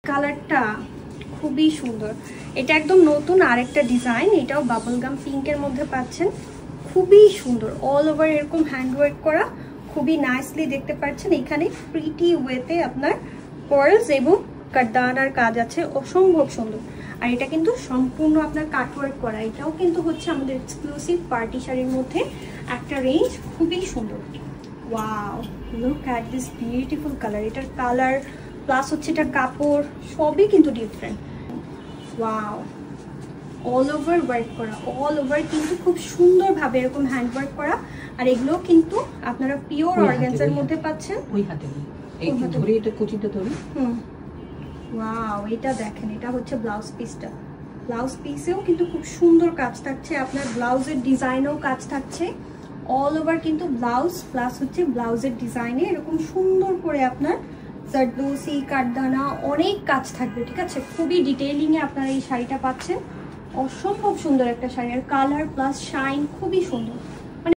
কালারটা খুবই সুন্দর। এটা একদম নতুন আরেকটা ডিজাইন, এটাও বাবল গাম পিঙ্কের মধ্যে পাচ্ছেন, খুবই সুন্দর। অল ওভার এরকম হ্যান্ডওয়ার্ক করা, খুবই নাইসলি দেখতে পাচ্ছেন। এখানে প্রিটি ওয়েতে আপনার পার্লস এবং কারদানার কাজ আছে, অসম্ভব সুন্দর। আর এটা কিন্তু সম্পূর্ণ আপনার কাটওয়ার্ক করা। এটাও কিন্তু হচ্ছে আমাদের এক্সক্লুসিভ পার্টি শাড়ির মধ্যে একটা রেঞ্জ, খুবই সুন্দর। Wow, look at this beautiful colour. এটার কালার প্লাস হচ্ছে এটা কাপড় সবই কিন্তু different. Wow, all over work করা, অল ওভার কিন্তু খুব সুন্দরভাবে এরকম হ্যান্ড ওয়ার্ক করা। আর এগুলো কিন্তু আপনারা পিওর অর্গানজার মধ্যে পাচ্ছেন। ওই হাতে এই ধরে এটা কুচিটা ধরে। ওয়াও, এটা দেখেন, এটা হচ্ছে ব্লাউজ পিসটা। ব্লাউজ পিসেও কিন্তু খুব সুন্দর কাজ থাকছে, আপনার ব্লাউজের ডিজাইনেও কাজ থাকছে। অল ওভার কিন্তু ব্লাউজ প্লাস হচ্ছে ব্লাউজের ডিজাইনে এরকম সুন্দর করে আপনার জারদোসি কাঠদানা অনেক কাজ থাকবে, ঠিক আছে। খুবই ডিটেইলিংয়ে আপনারা এই শাড়িটা পাচ্ছেন, অসম্ভব সুন্দর একটা শাড়ি। আর কালার প্লাস শাইন খুবই সুন্দর।